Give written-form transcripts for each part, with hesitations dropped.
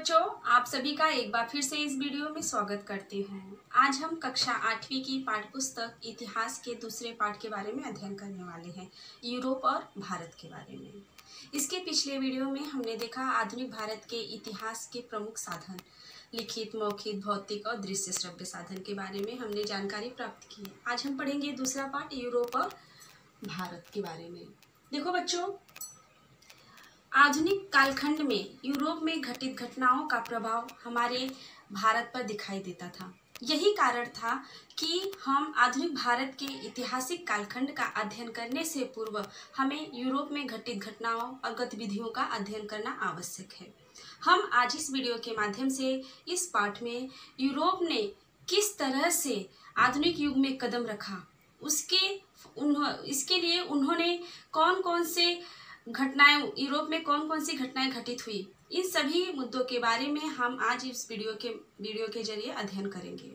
बच्चों, आप सभी का एक बार फिर से इस वीडियो में स्वागत करती हूँ। आज हम कक्षा 8वीं की पाठ्य पुस्तक इतिहास के दूसरे पाठ के बारे में अध्ययन करने वाले हैं, यूरोप और भारत के बारे में। इसके पिछले वीडियो में हमने देखा आधुनिक भारत के इतिहास के प्रमुख साधन, लिखित, मौखिक, भौतिक और दृश्य श्रव्य साधन के बारे में हमने जानकारी प्राप्त की। आज हम पढ़ेंगे दूसरा पाठ, यूरोप और भारत के बारे में। देखो बच्चों, आधुनिक कालखंड में यूरोप में घटित घटनाओं का प्रभाव हमारे भारत पर दिखाई देता था। यही कारण था कि हम आधुनिक भारत के ऐतिहासिक कालखंड का अध्ययन करने से पूर्व हमें यूरोप में घटित घटनाओं और गतिविधियों का अध्ययन करना आवश्यक है। हम आज इस वीडियो के माध्यम से इस पाठ में यूरोप ने किस तरह से आधुनिक युग में कदम रखा, इसके लिए उन्होंने कौन कौन से घटनाएं, यूरोप में कौन कौन सी घटनाएं घटित हुई, इन सभी मुद्दों के बारे में हम आज इस वीडियो के जरिए अध्ययन करेंगे।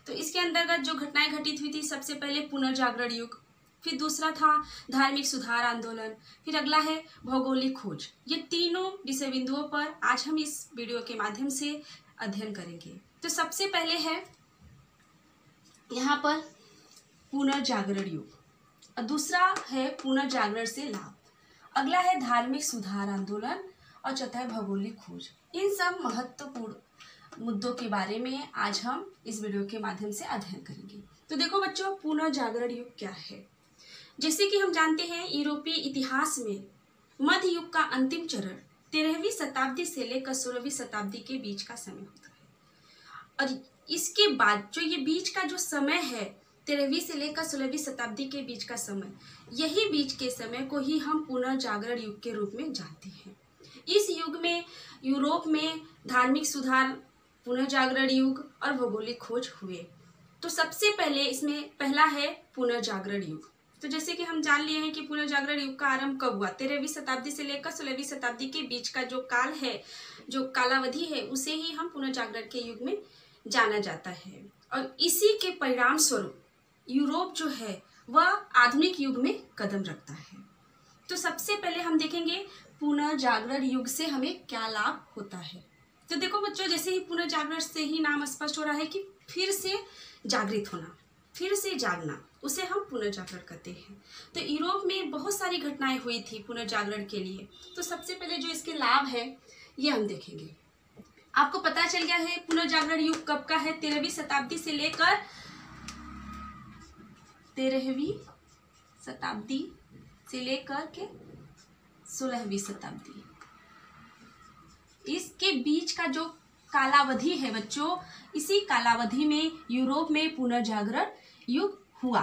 तो इसके अंतर्गत जो घटनाएं घटित हुई थी, सबसे पहले पुनर्जागरण युग, फिर दूसरा था धार्मिक सुधार आंदोलन, फिर अगला है भौगोलिक खोज। ये तीनों विषय बिंदुओं पर आज हम इस वीडियो के माध्यम से अध्ययन करेंगे। तो सबसे पहले है यहाँ पर पुनर्जागरण युग और दूसरा है पुनर्जागरण से लाभ, अगला है धार्मिक सुधार आंदोलन और चौथा है भौगोलिक खोज। इन सब महत्वपूर्ण मुद्दों के बारे में आज हम इस वीडियो के माध्यम से अध्ययन करेंगे। तो देखो बच्चों, पुनर्जागरण युग क्या है। जैसे कि हम जानते हैं, यूरोपीय इतिहास में मध्य युग का अंतिम चरण 13वीं शताब्दी से लेकर 16वीं शताब्दी के बीच का समय होता है और इसके बाद जो ये बीच का जो समय है, 13वीं से लेकर 16वीं शताब्दी के बीच का समय, यही बीच के समय को ही हम पुनर्जागरण युग के रूप में जानते हैं। इस युग में यूरोप में धार्मिक सुधार, पुनर्जागरण युग और भौगोलिक खोज हुए। तो सबसे पहले इसमें पहला है पुनर्जागरण युग। तो जैसे कि हम जान लिए हैं कि पुनर्जागरण युग का आरंभ कब हुआ, 13वीं शताब्दी से लेकर 16वीं शताब्दी के बीच का जो काल है, जो कालावधि है, उसे ही हम पुनर्जागरण के युग में जाना जाता है। और इसी के परिणाम स्वरूप यूरोप जो है वह आधुनिक युग में कदम रखता है। तो सबसे पहले हम देखेंगे पुनर्जागरण युग से हमें क्या लाभ होता है। तो देखो बच्चों, जैसे ही पुनर्जागरण से ही नाम स्पष्ट हो रहा है कि फिर से जागृत होना, फिर से जागना, उसे हम पुनर्जागरण कहते हैं। तो यूरोप में बहुत सारी घटनाएं हुई थी पुनर्जागरण के लिए। तो सबसे पहले जो इसके लाभ है ये हम देखेंगे। आपको पता चल गया है पुनर्जागरण युग कब का है, 13वीं शताब्दी से लेकर 13वीं शताब्दी से लेकर के 16वीं शताब्दी, इसके बीच का जो कालावधि है बच्चों, इसी कालावधि में यूरोप में पुनर्जागरण युग हुआ।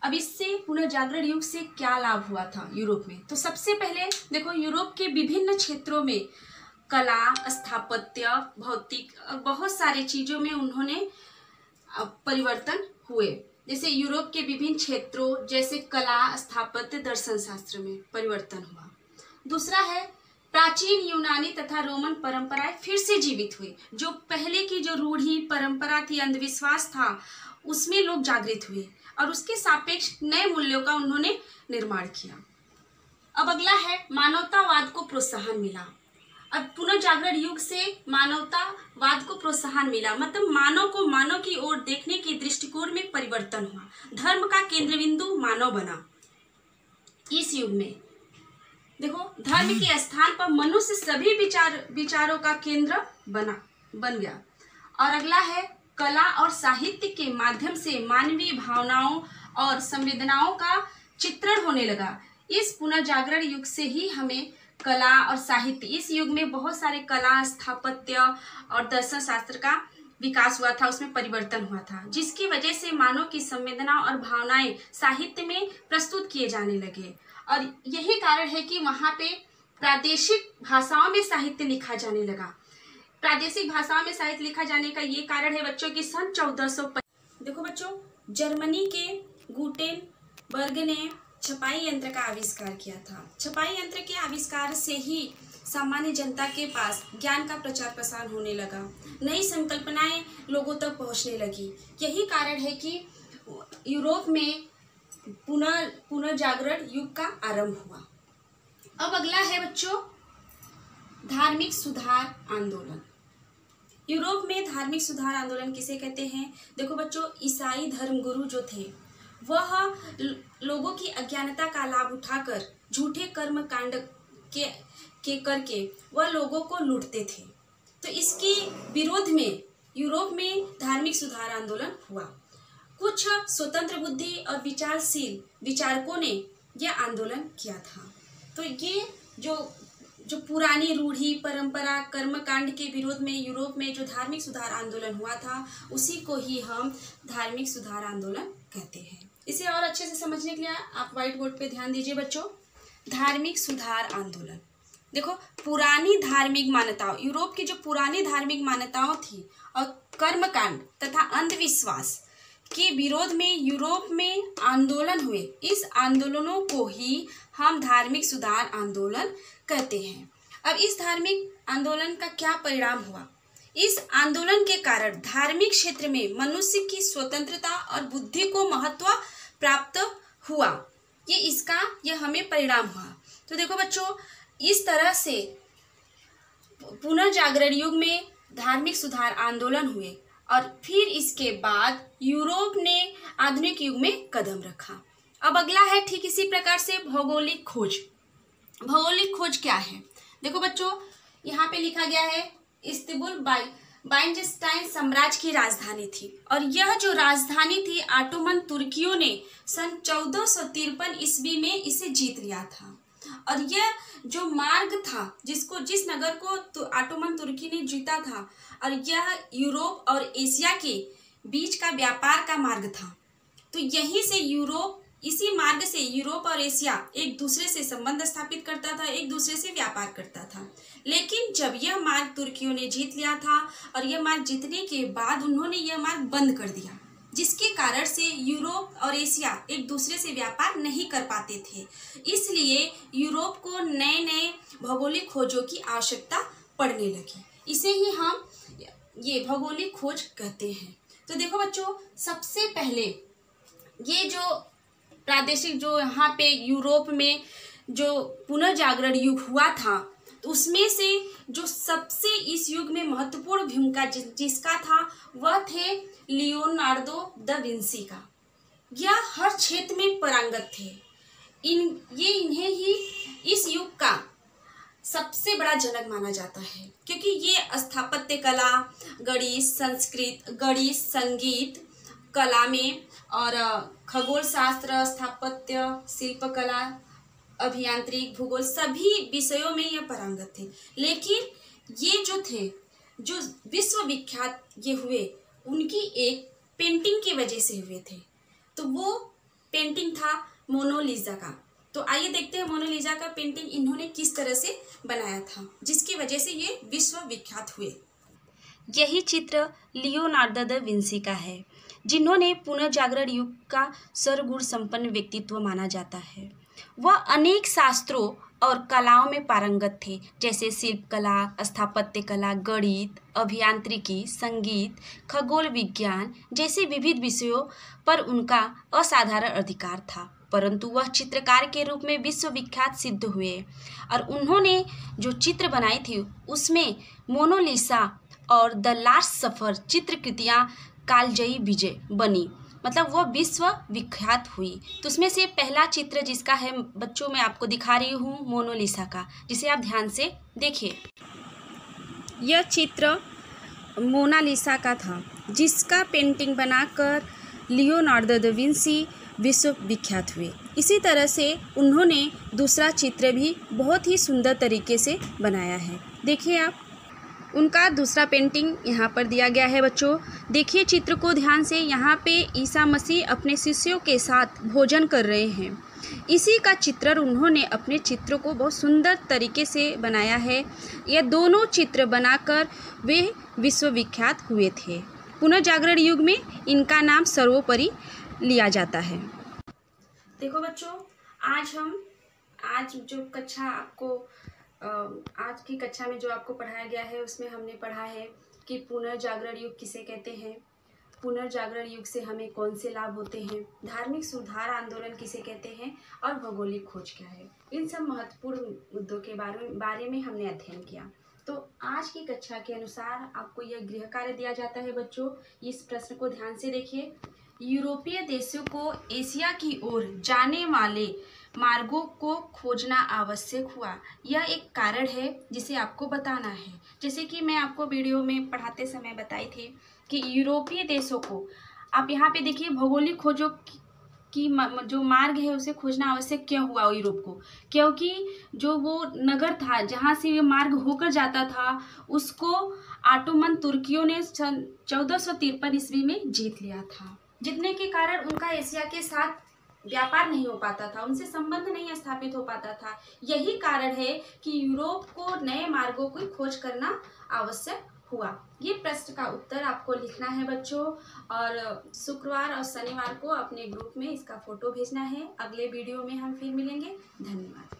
अब इससे पुनर्जागरण युग से क्या लाभ हुआ था यूरोप में। तो सबसे पहले देखो, यूरोप के विभिन्न क्षेत्रों में कला, स्थापत्य, भौतिक, बहुत सारी चीजों में उन्होंने परिवर्तन हुए। जैसे यूरोप के विभिन्न क्षेत्रों जैसे कला, स्थापत्य, दर्शन शास्त्र में परिवर्तन हुआ। दूसरा है प्राचीन यूनानी तथा रोमन परंपराएं फिर से जीवित हुई। जो पहले की जो रूढ़ी परंपरा थी, अंधविश्वास था, उसमें लोग जागृत हुए और उसके सापेक्ष नए मूल्यों का उन्होंने निर्माण किया। अब अगला है मानवतावाद को प्रोत्साहन मिला। अब पुनर्जागरण युग से मानवतावाद को प्रोत्साहन मिला, मतलब मानव को मानव की ओर देखने के दृष्टिकोण में परिवर्तन हुआ। धर्म का केंद्र बिंदु मानव बना। इस युग में देखो, धर्म के स्थान पर मनुष्य सभी विचारों का केंद्र बन गया। और अगला है कला और साहित्य के माध्यम से मानवीय भावनाओं और संवेदनाओं का चित्रण होने लगा। इस पुनर्जागरण युग से ही हमें कला और साहित्य, इस युग में बहुत सारे कला, स्थापत्य और दर्शन शास्त्र का विकास हुआ था, उसमें परिवर्तन हुआ था, जिसकी वजह से मानव की संवेदना और भावनाएं साहित्य में प्रस्तुत किए जाने लगे। और यही कारण है कि वहाँ पे प्रादेशिक भाषाओं में साहित्य लिखा जाने लगा। प्रादेशिक भाषाओं में साहित्य लिखा जाने का ये कारण है बच्चों की सन 1450। देखो बच्चों, जर्मनी के गुटेनबर्ग ने छपाई यंत्र का आविष्कार किया था। छपाई यंत्र के आविष्कार से ही सामान्य जनता के पास ज्ञान का प्रचार प्रसार होने लगा, नई संकल्पनाएं लोगों तक पहुंचने लगी। यही कारण है कि यूरोप में पुनर्जागरण युग का आरंभ हुआ। अब अगला है बच्चों धार्मिक सुधार आंदोलन। यूरोप में धार्मिक सुधार आंदोलन किसे कहते हैं? देखो बच्चों, ईसाई धर्मगुरु जो थे वह लोगों की अज्ञानता का लाभ उठाकर झूठे कर्म कांड के करके वह लोगों को लूटते थे। तो इसके विरोध में यूरोप में धार्मिक सुधार आंदोलन हुआ। कुछ स्वतंत्र बुद्धि और विचारशील विचारकों ने यह आंदोलन किया था। तो ये जो पुरानी रूढ़ी परंपरा कर्मकांड के विरोध में यूरोप में जो धार्मिक सुधार आंदोलन हुआ था उसी को ही हम धार्मिक सुधार आंदोलन कहते हैं। इसे और अच्छे से समझने के लिए आप व्हाइट बोर्ड पे ध्यान दीजिए बच्चों। धार्मिक सुधार आंदोलन, देखो पुरानी धार्मिक मान्यताओं, यूरोप की जो पुरानी धार्मिक मान्यताओं थी और कर्मकांड तथा अंधविश्वास के विरोध में यूरोप में आंदोलन हुए, इस आंदोलनों को ही हम धार्मिक सुधार आंदोलन कहते हैं। अब इस धार्मिक आंदोलन का क्या परिणाम हुआ? इस आंदोलन के कारण धार्मिक क्षेत्र में मनुष्य की स्वतंत्रता और बुद्धि को महत्व प्राप्त हुआ। ये हमें परिणाम हुआ। तो देखो बच्चों, इस तरह से पुनर्जागरण युग में धार्मिक सुधार आंदोलन हुए और फिर इसके बाद यूरोप ने आधुनिक युग में कदम रखा। अब अगला है ठीक इसी प्रकार से भौगोलिक खोज। भौगोलिक खोज क्या है? देखो बच्चों, यहाँ पे लिखा गया है इस्तांबुल बाइजेंटाइन साम्राज्य की राजधानी थी और यह जो राजधानी थी ऑटोमन तुर्कियों ने सन 1453 ईस्वी में इसे जीत लिया था। और यह जो मार्ग था जिस नगर को ऑटोमन तुर्की ने जीता था, और यह यूरोप और एशिया के बीच का व्यापार का मार्ग था। तो यहीं से इसी मार्ग से यूरोप और एशिया एक दूसरे से संबंध स्थापित करता था, एक दूसरे से व्यापार करता था। लेकिन जब यह मार्ग तुर्कियों ने जीत लिया था और यह मार्ग जीतने के बाद उन्होंने यह मार्ग बंद कर दिया, जिसके कारण से यूरोप और एशिया एक दूसरे से व्यापार नहीं कर पाते थे। इसलिए यूरोप को नए नए भौगोलिक खोजों की आवश्यकता पड़ने लगी। इसे ही हम ये भौगोलिक खोज कहते हैं। तो देखो बच्चों, सबसे पहले ये जो प्रादेशिक जो यहाँ पे यूरोप में जो पुनर्जागरण युग हुआ था, तो उसमें से जो सबसे इस युग में महत्वपूर्ण भूमिका जिसका था वह थे लियोनार्दो दा विंसी का। यह हर क्षेत्र में पारंगत थे। इन्हें ही इस युग का सबसे बड़ा जनक माना जाता है, क्योंकि ये स्थापत्य कला, गणित, संगीत कला में और खगोल शास्त्र, स्थापत्य, शिल्पकला, अभियांत्रिक, भूगोल सभी विषयों में ये पारंगत थे। लेकिन ये जो थे, जो विश्व विख्यात ये हुए, उनकी एक पेंटिंग की वजह से हुए थे। तो वो पेंटिंग था मोनालिसा का। तो आइए देखते हैं मोनालिसा का पेंटिंग इन्होंने किस तरह से बनाया था, जिसकी वजह से ये विश्व विख्यात हुए। यही चित्र लियोनार्दो दा विंसी का है, जिन्होंने पुनर्जागरण युग का सर्वगुण संपन्न व्यक्तित्व माना जाता है। वह अनेक शास्त्रों और कलाओं में पारंगत थे, जैसे शिल्पकला, स्थापत्य कला, गणित, अभियांत्रिकी, संगीत, खगोल विज्ञान जैसे विविध विषयों पर उनका असाधारण अधिकार था। परंतु वह चित्रकार के रूप में विश्वविख्यात सिद्ध हुए और उन्होंने जो चित्र बनाई थी उसमें मोनालिसा और द लास्ट सफर चित्रकृतियाँ कालजयी विजय बनी, मतलब वह विश्व विख्यात हुई। तो उसमें से पहला चित्र जिसका है बच्चों मैं आपको दिखा रही हूँ मोनालिसा का, जिसे आप ध्यान से देखिए। यह चित्र मोनालिसा का था, जिसका पेंटिंग बनाकर लियोनार्दो दा विंसी विश्व विख्यात हुए। इसी तरह से उन्होंने दूसरा चित्र भी बहुत ही सुंदर तरीके से बनाया है। देखिए आप, उनका दूसरा पेंटिंग यहाँ पर दिया गया है बच्चों। देखिए चित्र को ध्यान से। यहाँ पे ईसा मसीह अपने शिष्यों के साथ भोजन कर रहे हैं। इसी का चित्रण उन्होंने अपने चित्र को बहुत सुंदर तरीके से बनाया है। ये दोनों चित्र बनाकर वे विश्वविख्यात हुए थे। पुनर्जागरण युग में इनका नाम सर्वोपरि लिया जाता है। देखो बच्चों, आज की कक्षा में जो आपको पढ़ाया गया है उसमें हमने पढ़ा है कि पुनर्जागरण युग किसे कहते हैं, पुनर्जागरण युग से हमें कौन से लाभ होते हैं, धार्मिक सुधार आंदोलन किसे कहते हैं और भौगोलिक खोज क्या है। इन सब महत्वपूर्ण मुद्दों के बारे में हमने अध्ययन किया। तो आज की कक्षा के अनुसार आपको यह गृह कार्य दिया जाता है बच्चों। इस प्रश्न को ध्यान से देखिए। यूरोपीय देशों को एशिया की ओर जाने वाले मार्गों को खोजना आवश्यक हुआ। यह एक कारण है जिसे आपको बताना है। जैसे कि मैं आपको वीडियो में पढ़ाते समय बताई थी कि यूरोपीय देशों को, आप यहाँ पे देखिए भौगोलिक खोजों की जो मार्ग है उसे खोजना आवश्यक क्यों हुआ यूरोप को, क्योंकि जो वो नगर था जहाँ से ये मार्ग होकर जाता था उसको ऑटोमन तुर्कियों ने 1453 ईस्वी में जीत लिया था, जितने के कारण उनका एशिया के साथ व्यापार नहीं हो पाता था, उनसे संबंध नहीं स्थापित हो पाता था। यही कारण है कि यूरोप को नए मार्गों की खोज करना आवश्यक हुआ। ये प्रश्न का उत्तर आपको लिखना है बच्चों, और शुक्रवार और शनिवार को अपने ग्रुप में इसका फोटो भेजना है। अगले वीडियो में हम फिर मिलेंगे। धन्यवाद।